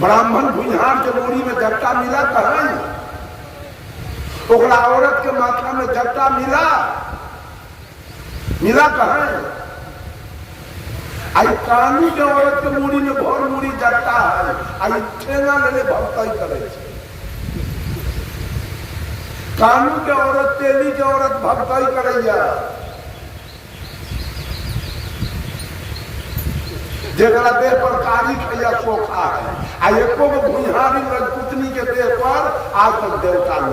ब्राह्मण भुइहार के बोरी में जट्टा मिला कहीं, ओकरा औरत के माथा में जट्टा मिला कहीं। आई कानू के औरत के मुड़ी में भर मुड़ी जट्टा है, आई ठेंगा ले भक्ति करे। कानू के औरत तेली के औरत भक्ति करैया, जरा देह पर कारी खैया सोखा है। आ एको भुइहारी रजपुतनी के देह पर आज तक देवता न।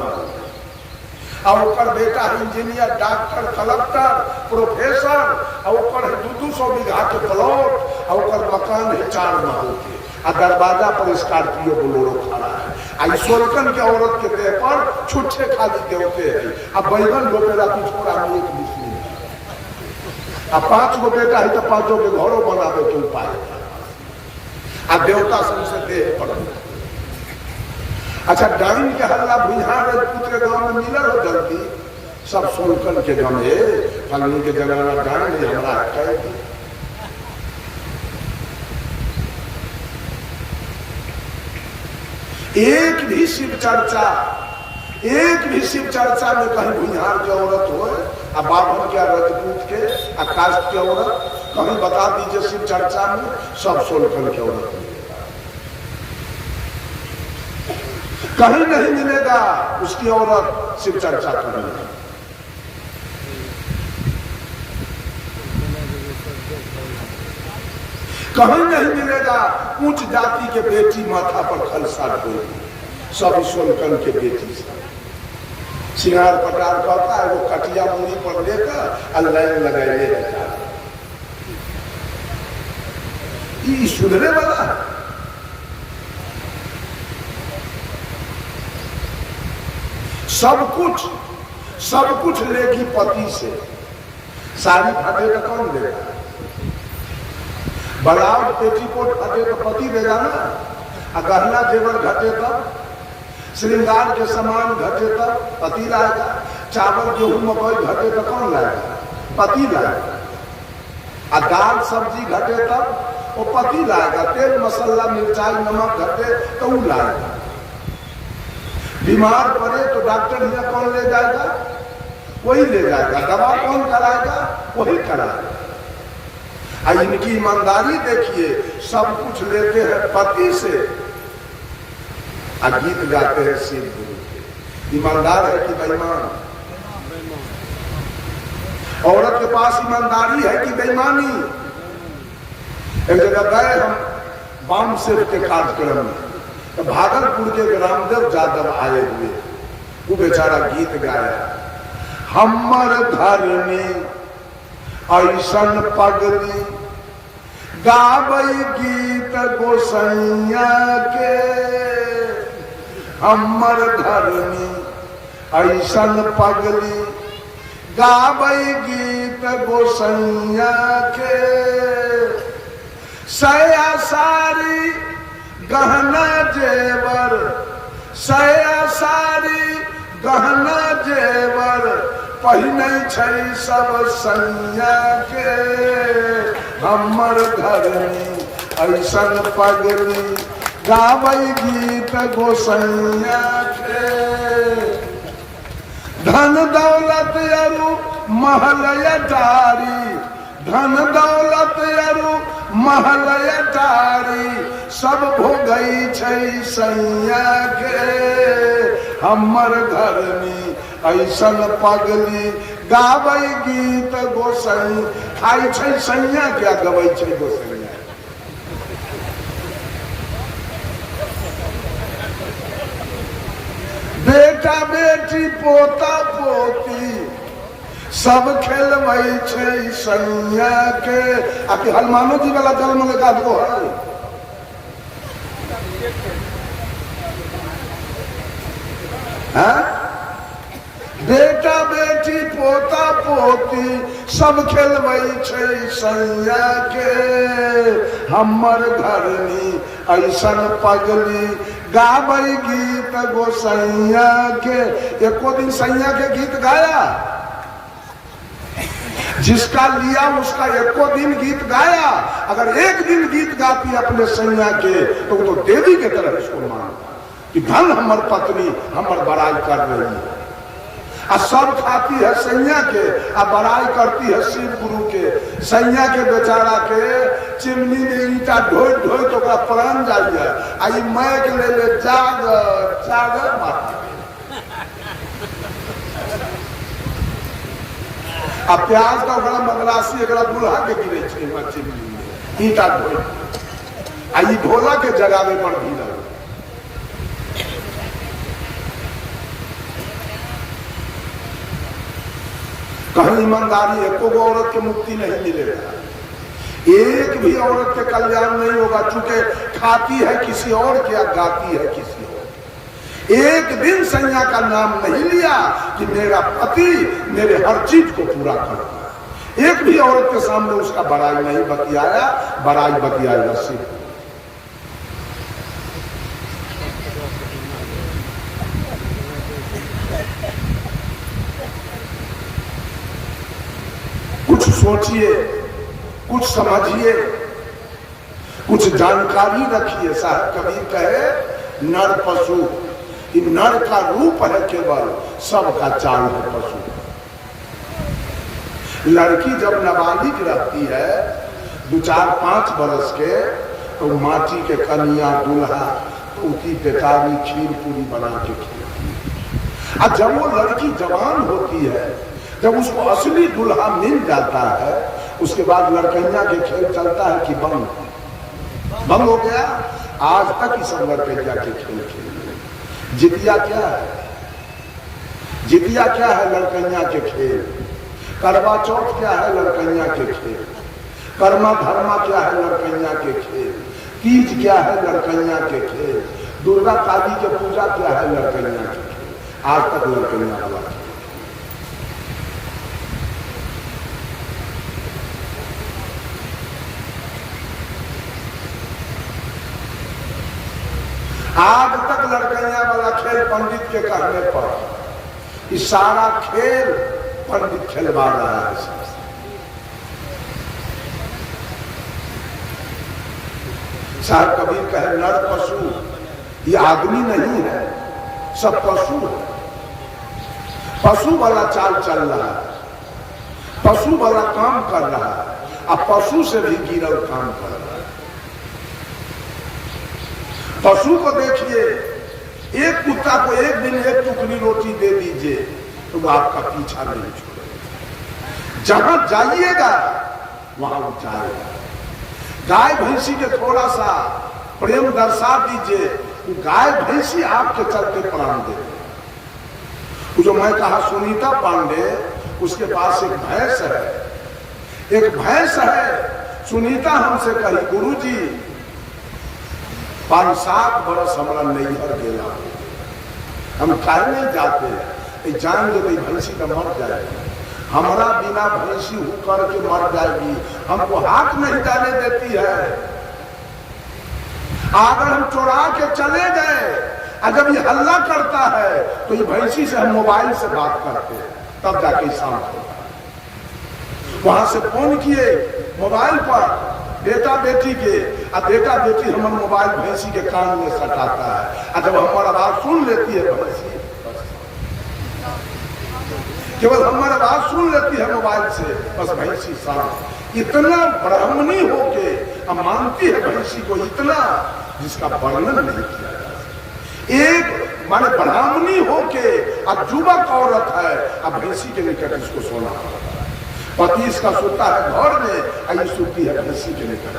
और ओकर बेटा इंजीनियर, डॉक्टर, कलेक्टर, प्रोफेसर, और ओकर 200 बीघा के प्लॉट, और ओकर मकान है 4 महल के, आ दरवाजा पर स्कॉर्पियो बोलेरो खड़ा है। आई सोलकन के औरत के देह पर छुट्टे खाली देवते है। अब बैगन रोपेला पिछोड़ा में एक बिस्मी, अब 5 गो बेटा है तो 5 के घरों बनावे के उपाय। अब देवता सबसे देह पर। अच्छा, डाइन के हल्ला भुइहार राजपूत के गांव में मिलल हो जल्दी, सब सोलकन के गांव में फलनी के जगह में डाइन हमरा हटाए। एक भी शिव चर्चा में कहीं भुइहार की औरत हो, बाभन के, राजपूत के, कास्ट की औरत कहीं बता दीजिए शिव चर्चा में। सब सोलकन की औरत कहीं नहीं मिलेगा उसकी औरत शिव चर्चा करने। कहीं नहीं मिलेगा उच्च जाति के बेटी माथा पर खलसा ढोल, सब सोलकन के बेटी से सिंगार पटार करता है। वो कटिया मुड़ी पर लेकर लाइन लगाए रहता है। ये सुधरे वाला है। सब कुछ लेगी पति से। साड़ी फटे तो कौन देगा? ब्लाउज पेटीकोट फटे तो पति देगा ना। गहना जेवर घटे तब, श्रृंगार के सामान घटे तब पति लाएगा। चावल गेहूं मकई घटे तो कौन लाएगा? पति लाएगा। दाल सब्जी घटे तब वो पति लाएगा। तेल मसाला मिर्चाई नमक घटे तो वो लाएगा। बीमार पड़े तो डॉक्टर यहाँ कौन ले जाएगा? वही ले जाएगा। दवा कौन कराएगा? वही कराएगा। इनकी ईमानदारी देखिए, सब कुछ लेते हैं पति से, गीत गाते हैं शिव गुरु के। ईमानदार है कि बेईमान? औरत के पास ईमानदारी है कि बेईमानी? एक जगह गए हम बाम सेव के कार्यक्रम में, तो भागलपुर के रामदेव यादव आए हुए। वो बेचारा गीत गाया, हमर घर में ऐसन पगली गावई गीत गोसैया के। हमर घर में ऐसन पगली गावई गीत गोसैया के। सया सारी गहना जेवर, सया सारी गहना जेवर पहिने छै सब सैया के। हमर घर में ऐसन पगली गावई गीत गोसैया के। धन दौलत अरु महल अटारी, धन दौलत अरु महल अटारी सब भोगई छै सैया के। हमर घर में ऐसन पगली गावई गीत गोसैया। खाई छै सैया क्या गवई छै गोसैया? बेटा बेटी पोता पोती सब खेलवई छै सैया के। आपके हनुमानो जी वाला जन्म लगा दो है। बेटा बेटी पोता पोती सब खेलवई छै सैया के। हमर घर में ऐसन पगली गावई गीत गोसैया के। एको दिन सैया के गीत गाया? जिसका लिया उसका एको दिन गीत गाया। अगर एक दिन गीत गाती अपने सैया के तो वो तो देवी के तरह इसको मानता कि धन हमर पत्नी हमर बड़ाई कर रही है। आ सब खाती है सैया के आ बड़ाई करती है शिव गुरु के। सैया के बेचारा के चिमनी में ईटा ढोई ढोई तो प्राण जाइए। आई मैक ले जाग जाग माता आ प्याज का बड़ा मगरासी एक दूल्हा के गिरे चिमनी में ईटा ढोई आई भोला के जगावे पर भी लगे। कहीं ईमानदारी एको औरत की मुक्ति नहीं मिलेगा, एक भी औरत के कल्याण नहीं होगा, चूंकि खाती है किसी और के, गाती है किसी और। एक दिन सैया का नाम नहीं लिया कि मेरा पति मेरे हर चीज को पूरा करता है। एक भी औरत के सामने उसका बड़ाई नहीं बतियाया, बड़ाई बतियाएगा सिर्फ। कुछ सोचिए, कुछ समझिए, कुछ जानकारी रखिए। साहब कबीर कहे नर पशु, नर का रूप है केवल, सबका चाल है पशु। लड़की जब नाबालिग रहती है 2-4-5 बरस के तो माटी के कन्या दूल्हा तो उसकी बेकारी खीर पूरी बना के खिलाती है। अब जब वो लड़की जवान होती है, जब उसको असली दूल्हा मिल जाता है, उसके बाद लड़कैया के खेल चलता है कि बंद हो गया। आज तक ही सब लड़कैया के खेल खेल। जितिया क्या है? जितिया क्या है? लड़कैया के खेल। करवा चौथ क्या है? लड़कैया के खेल। कर्मा धर्मा क्या है? लड़कैया के खेल। तीज क्या है? लड़कैया के खेल। दुर्गा काली के पूजा क्या है? लड़कैया के खेल। आज तक लड़कैया वाला खेल। आज तक लड़कैया वाला खेल पंडित के कहने पर इस सारा खेल पंडित खेलवा रहा है। साहब कबीर कहे नर पशु, ये आदमी नहीं है, सब पशु है। पशु वाला चाल चल रहा है, पशु वाला काम कर रहा है, अब पशु से भी गिरल काम कर रहा है। पशु को देखिए, एक कुत्ता को एक दिन एक टुकड़ी रोटी दे दीजिए तो वो आपका पीछा नहीं छोड़ेगा। जहां जाइएगा वहां वो जाएगा। गाय भैंसी के थोड़ा सा प्रेम दर्शा दीजिए, गाय भैंसी आपके चलते प्राण दे। जो मैं कहा सुनीता पांडे, उसके पास एक भैंस है, एक भैंस है। सुनीता हमसे कही गुरुजी 5-7 बरस हमारा नैहर गया, हम काहे नहीं जाते, जान ले गई भैंसी का मर जाएगी, हमारा बिना भैंसी होकर के मर जाएगी, हमको हाथ नहीं डाले देती है। अगर हम चुरा के चले गए, अगर ये हल्ला करता है तो ये भैंसी से हम मोबाइल से बात करते हैं, तब जाके शांत होता है। वहां से फोन किए मोबाइल पर बेटा बेटी के, अब बेटा बेटी हमारे मोबाइल भैंसी के कान में सटाता है। जब हमारा आवाज सुन लेती है भैंसी, केवल हमारी आवाज सुन लेती है मोबाइल से, बस भैंसी शांत। इतना ब्राह्मणी होके अब मानती है भैंसी को, इतना जिसका वर्णन नहीं किया जाता। एक माने ब्राह्मणी होके अब युवक औरत है, अब भैंसी के निकट इसको सोना पड़ता है। पति इसका सोता है घर में, आई सोती है भैंसी के निकट।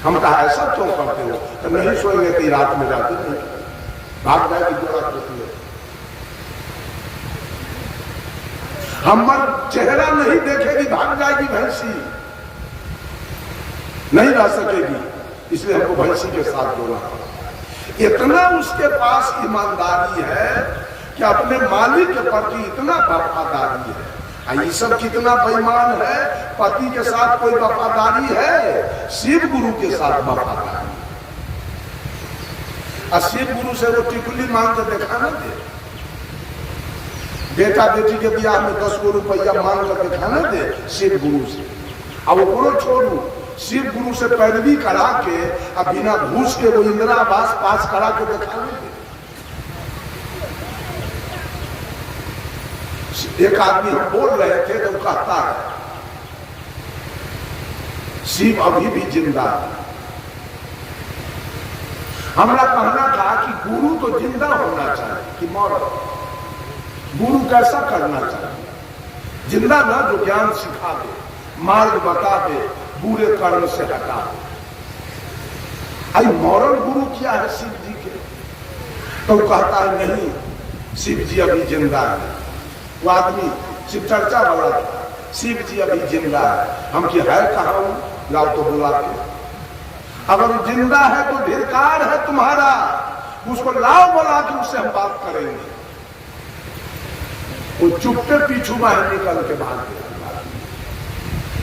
हम कहा ऐसा क्यों करते हो? तो नहीं सोएंगे तो रात में जाते नहीं, भाग जाएगी जो रात होती है। हमारा चेहरा नहीं देखेगी, भाग जाएगी भैंसी, नहीं रह सकेगी। इसलिए हमको भैंसी के साथ जोड़ना पड़ा। इतना उसके पास ईमानदारी है कि अपने मालिक के प्रति इतना वफादारी है। ये सब कितना बेईमान है, पति के साथ कोई वफादारी है, शिव गुरु के साथ वफादारी। शिव गुरु से वो टिकुली मांग के देखा ना बेटा बेटी के ब्याह में 10 गो रुपया मांग करके खाना दे शिव गुरु से। अब वो छोड़ू, शिव गुरु से पैरवी करा के अब बिना घूस के वो इंदिरा आवास पास करा के दिखा लेंगे। एक आदमी हम बोल रहे थे तो कहता है शिव अभी भी जिंदा है। हमारा कहना था कि गुरु तो जिंदा होना चाहिए कि मर। गुरु कैसा करना चाहिए? जिंदा ना, जो ज्ञान सिखा दे, मार्ग बता दे, बुरे कर्म से हटा दे। आई मॉरल गुरु क्या है शिव जी के? तो कहता है नहीं, शिव जी अभी जिंदा है। वो आदमी शिव चर्चा वाला था, शिव जी अभी जिंदा है। हम की है कहा हूं, लाओ तो बुला के। अगर जिंदा है तो धिक्कार है तुम्हारा, उसको लाओ बुला के उससे हम बात करेंगे। वो चुपके पीछू बाहर निकल के भाग गया,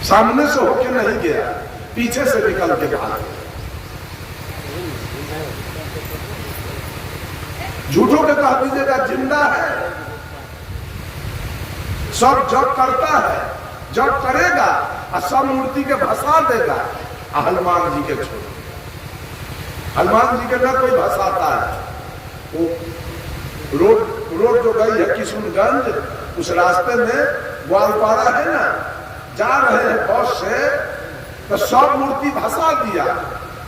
सामने से होके नहीं गया, पीछे से निकल के भाग गया। झूठों के कह दीजिएगा जिंदा है, सब जब करता है, जब करेगा और सब मूर्ति के भसा देगा। हनुमान जी के छोड़, हनुमान जी के न कोई भसाता है। वो रोड जो गई है किशुनगंज, उस रास्ते में ग्वालपाड़ा है ना, जा रहे हैं बस से, तो सब मूर्ति भसा दिया,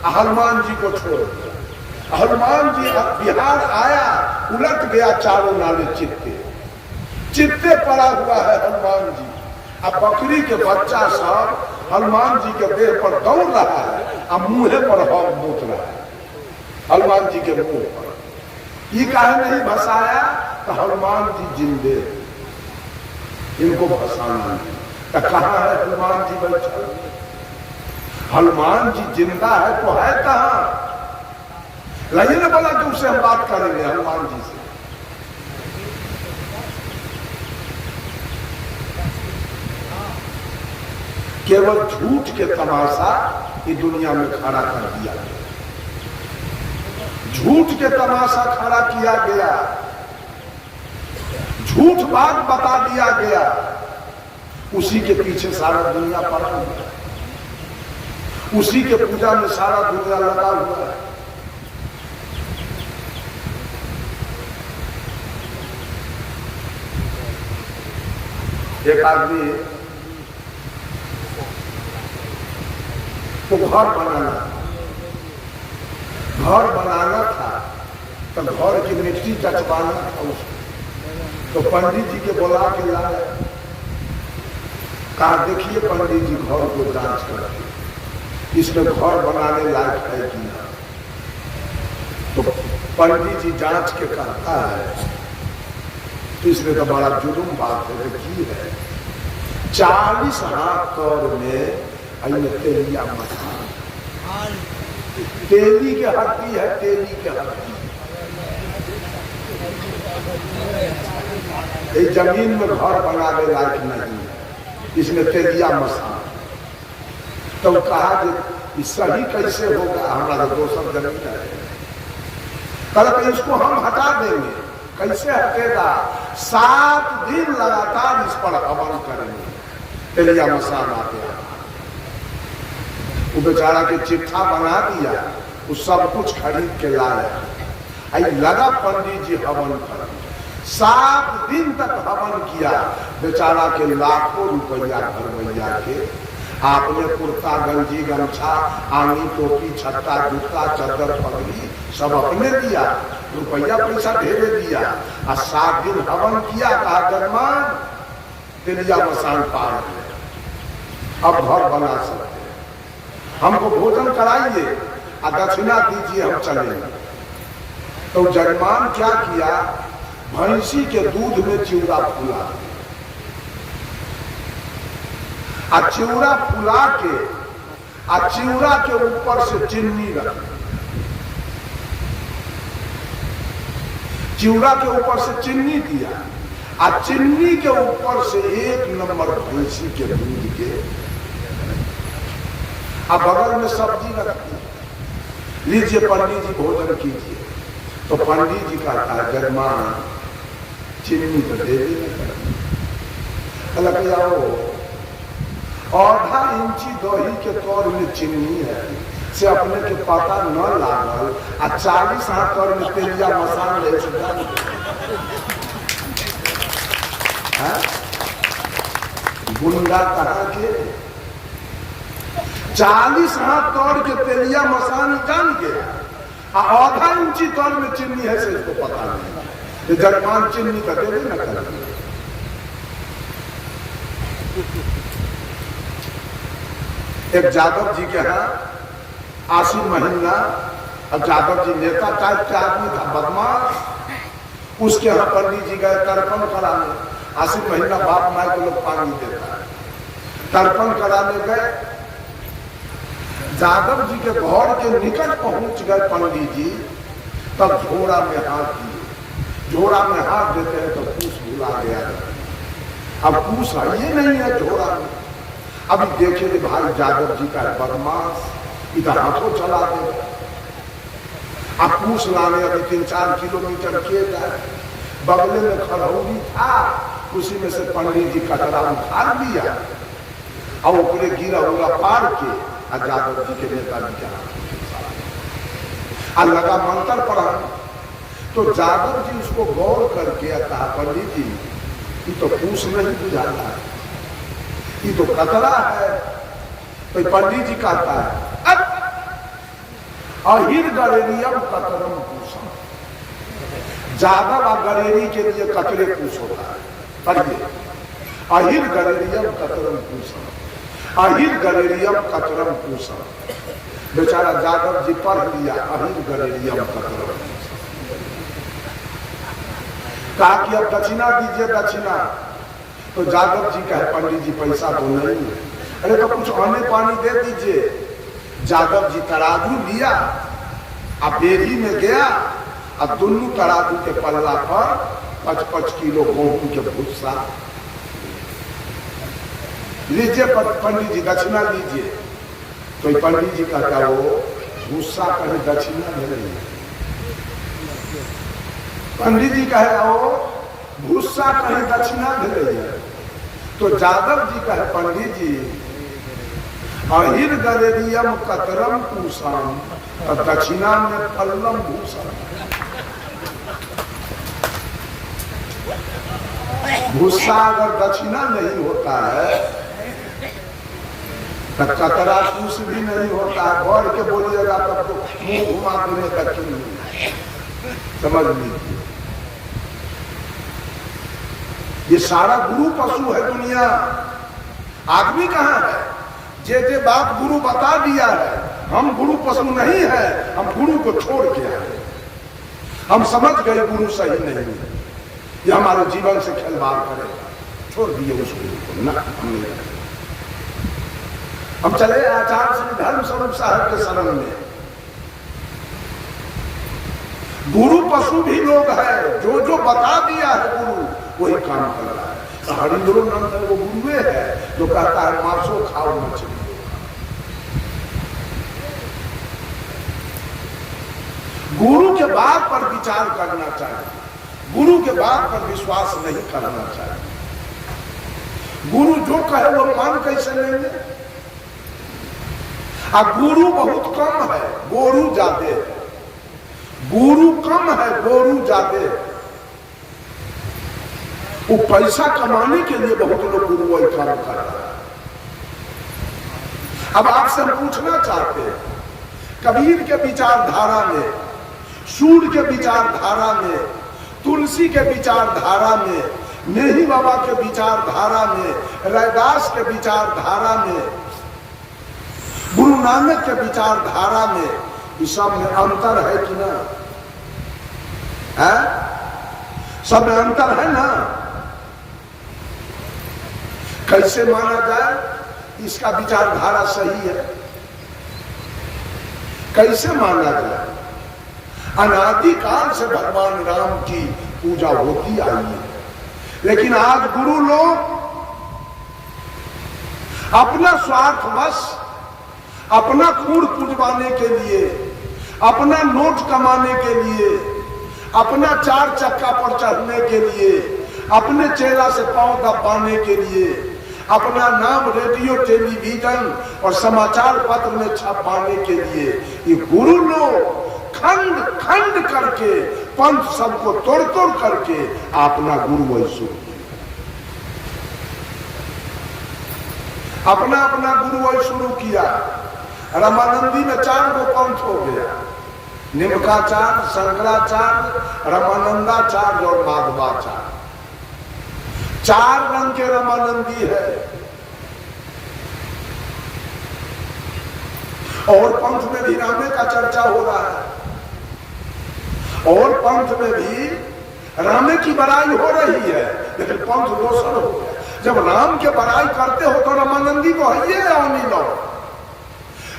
हनुमान जी को छोड़ दिया। हनुमान जी बिहार आया, उलट गया चारों नाले चित्ते पड़ा हुआ है हनुमान जी। अब बकरी के बच्चा सब हनुमान जी के देह पर दौड़ रहा है, अब मुंह पर हम मूत रहा है हनुमान जी के मुंह पर। ये काहे नहीं भसाया? तो हनुमान जी जिंदे, इनको भसाना नहीं। तो कहाँ है हनुमान जी बैठा? हनुमान जी जिंदा है तो है कहाँ? लगे ना बोला कि उससे हम बात करेंगे हनुमान जी से। केवल झूठ के तमाशा की दुनिया में खड़ा कर दिया गया, झूठ के तमाशा खड़ा किया गया, झूठ बात बता दिया गया, उसी के पीछे सारा दुनिया पड़ा हुआ है, उसी के पूजा में सारा दुनिया लगा हुआ है। एक आदमी तो घर बनाना था, तो घर की मिट्टी चटवाना था उसको। तो पंडित जी के बुला के लाए, कहा देखिए पंडित जी घर को जांच करके इसमें घर बनाने लायक है कि ना। तो पंडित जी जांच के कहता है तो इसमें तो बड़ा जुलूम बात है की है। 40 हाथ तौर में तेलिया मकान, तेली के हड्डी है, तेली के हड्डी। ये जमीन में घर बनाने लायक नहीं है, इसमें तेलिया मसान। तो कहा कि सही कैसे होगा, हमारा दोसर जमीन है। कल इसको हम हटा देंगे। कैसे हटेगा? 7 दिन लगातार इस पर हवन करेंगे, तेलिया मसान आते हैं। वो बेचारा के चिट्ठा बना दिया, वो सब कुछ खरीद के लाया। लगा पंडित जी हवन कर, 7 दिन तक हवन किया। बेचारा के लाखों रुपया घरवैया के आपने कुर्ता गंजी गमछा आंगी टोपी छत्ता जूता चादर पगड़ी सब अपने दिया, रुपया पैसा ढेरे दिया। और 7 दिन हवन किया, कहा जजमान तेलिया मसान पार है, अब घर बना सकते, हमको भोजन कराइए और दक्षिणा दीजिए, हम चलेंगे। तो जजमान क्या किया? भैंसी के दूध में चिवड़ा फुला, और चिवड़ा फुला के और चिवड़ा के ऊपर से चीनी रख, चिवड़ा के ऊपर से चीनी दिया, और चीनी के ऊपर से 1 नंबर भैंसी के दूध के, अब बगल में सब्जी रखती, लीजिए पंडित जी भोजन कीजिए। तो पंडित जी का जजमान चीनी तो दे दी अलग जाओ, आधा इंची दही के तौर में चीनी है से अपने के पता न लागल आ 40 हाथ तौर में तेलिया मसान ले गुंडा कहा के 40 हाथ तौर के तेलिया मसान जान के आधा इंची तौर में चीनी है से इसको पता नहीं, जजमान चीनी का दे न कर। एक जादव जी के यहाँ आसिन महीना, अब जादव जी नेता टाइप के आदमी था, बदमाश, उसके यहाँ पंडित जी गए तर्पण कराने। आसिन महीना बाप माँ को लोग पानी देता है, तर्पण कराने गए। जादव जी के घर के निकट पहुंच गए पंडित जी, तब झोड़ा में हाथ दिए। झोड़ा में हाथ देते हैं तो पूछ भुला गया। अब पूछ ये नहीं है झोड़ा में। अभी देखे भाई जादव जी का बदमाश इधर हाथों चला दे। अब पूछ लाने अभी 3-4 किलोमीटर किए जाए, बगले में खरौरी था, उसी में से पंडित जी कटरा उठा लिया और ऊपरे गिरा हुआ पार के जादव जी के नेताजी के हाथ लगा मंत्र पढ़ा। तो जादव जी उसको गौर करके कहा पंडित जी ये तो पूछ नहीं बुझाता है, ये तो कतरा है। तो पंडित जी कहता है अहिर गरेरियम कतरम पूछम, जादव और गरेरी के लिए कतरे पूछ होता है। पढ़िए अहिर गरेरियम कतरम पूछम, अहिर गरेरियम कतरम पूछम। बेचारा जादव जी पढ़ लिया अहिर गरेरियम कतरम। कहा कि अब दक्षिणा दीजिए दक्षिणा। तो जादव जी कहे पंडित जी पैसा तो नहीं है। अरे तो कुछ आने पानी दे दीजिए। जादव जी तराजू लिया, अब बेरी में गया, अब दोनों तराजू के पल्ला पर 5-5 किलो गेहूं के भूसा। लीजिए पंडित जी दक्षिणा लीजिए। तो पंडित जी कहता वो भूसा कहे दक्षिणा दे रही है। पंडित जी कहे वो भूसा कहे दक्षिणा दे रही है। तो जादव जी कहे पंडित जी अहिर गरेरियम कतरम पूषम, दक्षिणा में पल्लम भूषम। भूसा अगर दक्षिणा नहीं होता है तो कतरा पूछ भी नहीं होता है। गौर के बोलिएगा तब तो मुंह घुमा देने दक्षिण समझ लीजिए। ये सारा गुरु पशु है दुनिया। आदमी कहाँ है? जे बात गुरु बता दिया है। हम गुरु पशु नहीं है, हम गुरु को छोड़ के आए। हम समझ गए गुरु सही नहीं है, ये हमारे जीवन से खिलवाड़ करेगा, छोड़ दिए उस गुरु को ना। हम चले आचार्य श्री धर्म स्वरूप साहब के शरण में। गुरु पशु भी लोग है, जो जो बता दिया है गुरु वही काम कर रहा है। हरिंद्रो नंद वो गुरुए है जो कहता है मांसो खाओ मछली। गुरु के बात पर विचार करना चाहिए, गुरु के बात पर विश्वास नहीं करना चाहिए। गुरु जो कहे वो मान कैसे लेंगे? अब गुरु बहुत कम है, गोरू ज्यादा है। गुरु कम है, गोरू ज्यादा है। वो पैसा कमाने के लिए बहुत लोग गुरु वही काम कर रहा है। अब आपसे हम पूछना चाहते हैं, कबीर के विचारधारा में, सूर्य के विचारधारा में, तुलसी के विचारधारा में, नेही बाबा के विचारधारा में, रैदास के विचारधारा में, गुरु नानक के विचारधारा में, इस सब में अंतर है कि ना? है? सब में अंतर है ना? कैसे माना जाए इसका विचारधारा सही है? कैसे माना जाए? अनादिकाल से भगवान राम की पूजा होती आई है, लेकिन आज गुरु लोग अपना स्वार्थवश, अपना खून पुजवाने के लिए, अपना नोट कमाने के लिए, अपना 4 चक्का पर चढ़ने के लिए, अपने चेहरा से पांव दबाने के लिए, अपना नाम रेडियो टेलीविजन और समाचार पत्र में छपाने के लिए ये गुरु लोग खंड खंड करके पंथ सबको तोड़ तोड़ करके अपना गुरु वही शुरू किया। अपना अपना गुरु वही शुरू किया। रामानंदी में 4 गो पंथ हो गया, निमकाचार्य, शंकराचार्य, रामानंदाचार्य और माधवाचार्य। 4 रंग के रामानंदी है। और पंथ में भी रामे का चर्चा हो रहा है, और पंथ में भी रामे की बड़ाई हो रही है, लेकिन पंथ दोषर हो गया। जब राम के बड़ाई करते हो तो रामानंदी को है नहीं लो।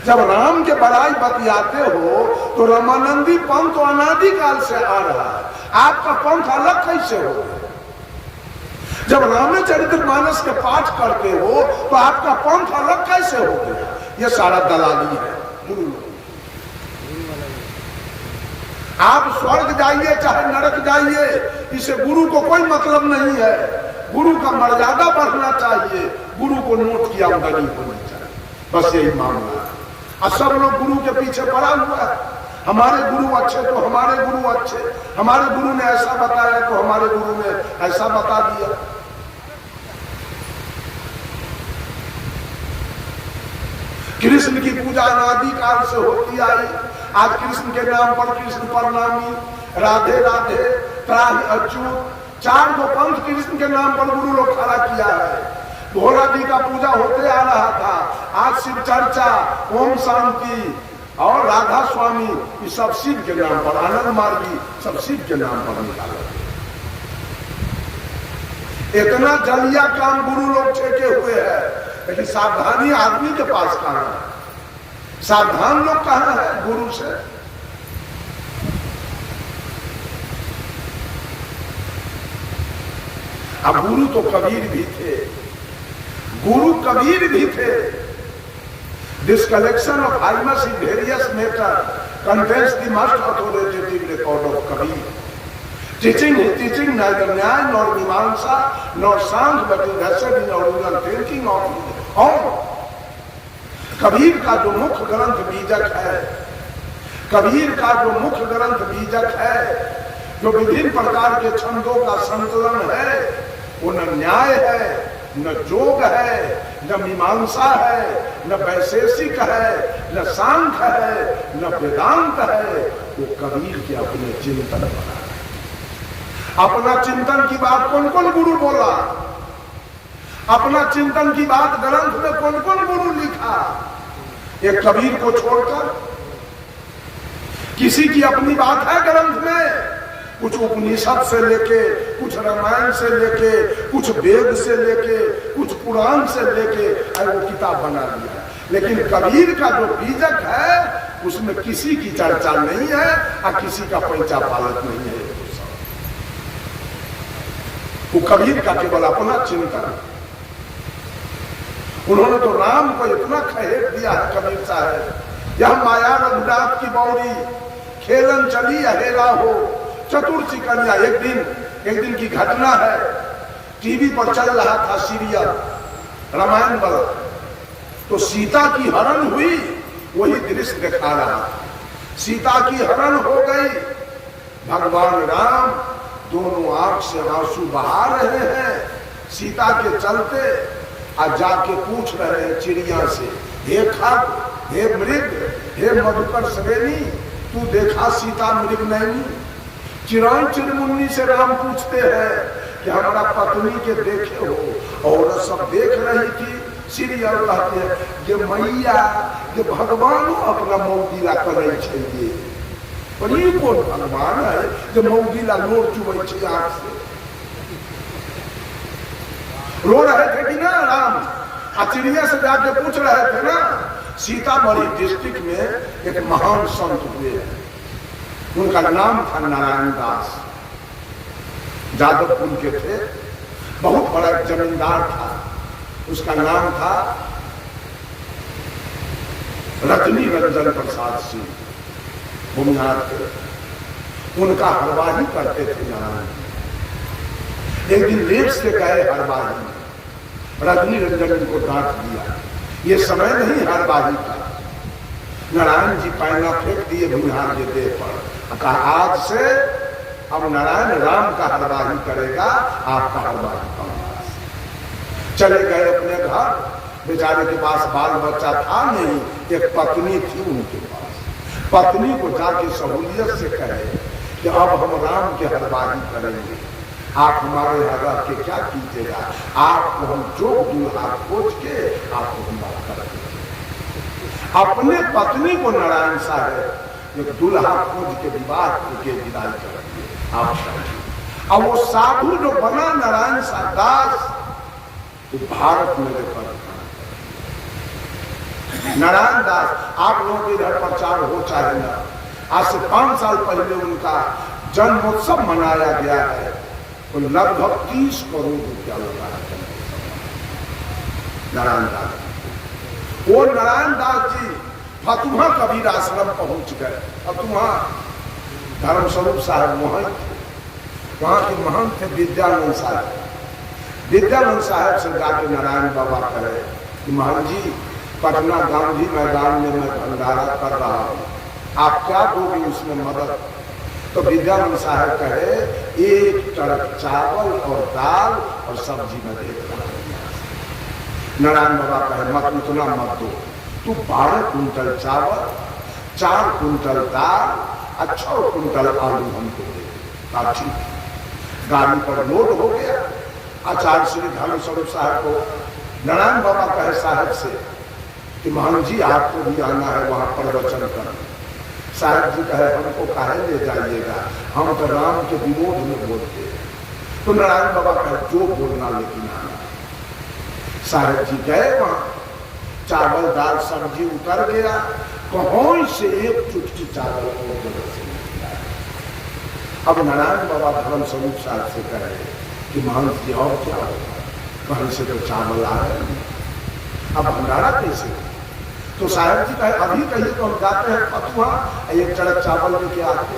जब राम के बड़ाई बतियाते हो तो रामानंदी पंथ अनादिकाल से आ रहा है, आपका पंथ अलग कैसे हो गया? जब रामचरितमानस के पाठ करते हो तो आपका पंथ अलग कैसे हो गया? ये सारा दलाली है गुरु। आप स्वर्ग जाइए चाहे नरक जाइए, इसे गुरु को कोई मतलब नहीं है। गुरु का मर्यादा बढ़ना चाहिए, गुरु को नोट की आमदनी होनी चाहिए, बस यही मामला है। और सब लोग गुरु के पीछे पड़ा हुआ है। हमारे गुरु अच्छे तो हमारे गुरु अच्छे, हमारे गुरु ने ऐसा बताया तो हमारे गुरु ने ऐसा बता दिया। कृष्ण की पूजा अनादिकाल से होती आई। आज कृष्ण के नाम पर कृष्ण प्रणामी, राधे राधे, त्राहि अच्युत, 4 गो पंथ कृष्ण के नाम पर गुरु लोग खड़ा किया है। भोला जी का पूजा होते आ रहा था, आज शिव चर्चा, ओम शांति और राधा स्वामी, ये सब शिव के नाम पर, आनंद मार्गी सब शिव के नाम पर निकाला। इतना जलिया काम गुरु लोग ठेके हुए हैं, लेकिन सावधानी आदमी के पास कहां है? सावधान लोग कहां है गुरु से? अब गुरु तो कबीर भी थे, गुरु कबीर भी थे। This collection of hymns in various matter contains the most authoritative record of Kabir. Teaching neither Nyaya nor Mimamsa nor Sankhya, but invested in original thinking of all। Kabir का जो मुख्य ग्रंथ बीजक है, कबीर का जो मुख्य ग्रंथ बीजक है, जो विभिन्न प्रकार के छंदों का संकलन है, वो न न्याय है, न जोग है, न मीमांसा है, न वैशेषिक है, न सांख्य है, न वेदांत है। वो कबीर के अपने चिंतन बना। अपना चिंतन की बात कौन कौन गुरु बोला? अपना चिंतन की बात ग्रंथ में कौन कौन गुरु लिखा? एक कबीर को छोड़कर किसी की अपनी बात है ग्रंथ में? कुछ उपनिषद से लेके, कुछ रामायण से लेके, कुछ वेद से लेके, कुछ पुराण से लेके वो किताब बना दिया। लेकिन कबीर का जो बीजक है उसमें किसी की चर्चा नहीं है और किसी का पैंचा पालक नहीं है। वो कबीर का केवल अपना चिंतन। उन्होंने तो राम को इतना खहेड़ दिया है कबीर साहब, यह माया रघुनाथ की बौरी खेलन चली अहेरा हो चतुर्थी कन्या। एक दिन की घटना है, टीवी पर चल रहा था सीरियल रामायण वाला, तो सीता की हरण हुई, वही दृश्य दिखा रहा। सीता की हरण हो गई, भगवान राम दोनों आंख से आंसू बहा रहे हैं सीता के चलते, और जाके पूछ रहे हैं चिड़िया से, हे खग, हे मृग, हे मधुकर श्रेणी, तू देखा सीता मृग नहीं? चिरान चिरमुन्नी से राम पूछते हैं कि हमारा पत्नी के देखे हो? और सब देख रही थी। सीरियल कहते हैं कि मैया कि भगवान अपना मौगिला करे चाहिए। और ये कौन भगवान है जो मौगिला लोर चुबे आंख से? रो रहे थे कि ना राम? चिड़िया से जाके पूछ रहे थे ना। सीतामढ़ी डिस्ट्रिक्ट में एक महान संत हुए हैं, उनका नाम था नारायण दास, जादवपुर के थे, बहुत बड़ा जमींदार था। उसका नाम था रजनी रंजन प्रसाद सिंह, भूमिहार थे। उनका हरवाही करते थे नारायण। एक दिन लेट से गए हरवाही में, रजनी रंजन को डांट दिया, ये समय नहीं हरवाही का। नारायण जी पैना फेंक दिए भुइहार के देह पर, कहा आज से अब नारायण राम का हरवाही करेगा, आपका हरवाही करूंगा। चले गए अपने घर, बेचारे के पास बाल बच्चा था नहीं, एक पत्नी थी उनके पास। पत्नी को जाके सहूलियत से कहे कि अब हम राम के हरवाही करेंगे, आप हमारे यहाँ रह के क्या कीजिएगा, आपको हम जो दूल्हा खोज के आपको हम बात करेंगे। अपने पत्नी को नारायण साहब एक दूल्हा खोज के विवाह के विदाई करेंगे आप। अब वो साधु जो बना नारायण साहब दास, तो भारत में देखा नारायण दास। आप लोगों के इधर प्रचार हो चाहे ना, आज से 5 साल पहले उनका जन्मोत्सव मनाया गया है, तो लगभग 30 करोड़ रुपया लगा है नारायण दास। वो नारायण दास जी फतुहा कबीर आश्रम पहुंच गए। फतुहा धर्मस्वरूप साहब वहां थे, वहां के महंत थे विद्यानंद साहब। विद्यानंद साहब से जाके नारायण बाबा कहे कि महंत जी, पटना गांधी मैदान में मैं भंडारा कर रहा हूँ, आप क्या दोगे उसमें मदद? तो विद्यानंद साहब कहे 1 टरक चावल और दाल और सब्जी में दे रहा हूँ। नारायण बाबा कहे मत उतना मत दो, तू 12 कुंटल चावल, 4 कुंटल दाल और 6 कुंटल आलू हमको दे। ठीक, गाड़ी पर लोड हो गया। आचार्य श्री धर्मस्वरूप साहब को नारायण बाबा कहे साहब से कि महान जी आपको भी आना है वहां प्रवचन करने। साहब जी कहे हमको काहे ले जाइएगा, हम तो राम के विरोध में बोलते हैं। तो नारायण बाबा कहे जो बोलना लेकिन आना। साहब जी गए वहां, चावल दाल सब्जी उतर गया, कहीं से एक चुटकी चावल को जगह से नहीं गया। अब नारायण बाबा धर्मस्वरूप साहब से कहे कि महंत जी और क्या होगा, कहीं से तो चावल आ रहे हैं, अब भंडारा कैसे? तो साहब जी कहे अभी कहिए तो हम जाते हैं फतुहा, 1 टरक चावल लेके आते।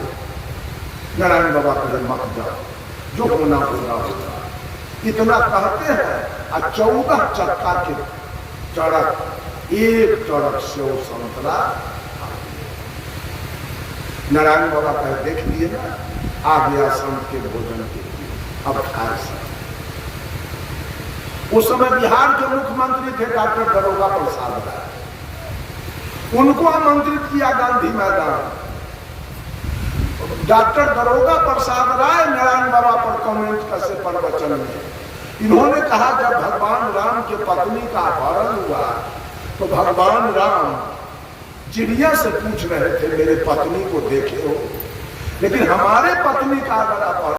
नारायण बाबा कहे मत जाओ, जो होना होगा होगा। इतना कहते हैं और 14 चक्का के टरक, 1 टरक सेव संतरा। नारायण बाबा कहे देख लिए ना, आ गया संत के भोजन के लिए, अब खाए सब। उस समय बिहार के मुख्यमंत्री थे डॉक्टर दरोगा प्रसाद राय, उनको आमंत्रित किया गांधी मैदान। डॉक्टर दरोगा प्रसाद राय नारायण बाबा पर कमेंट कैसे प्रवचन में इन्होंने कहा जब भगवान राम के पत्नी का अपहरण हुआ तो भगवान राम चिड़िया से पूछ रहे थे मेरे पत्नी को देखे हो, लेकिन हमारे पत्नी का अगर अपहरण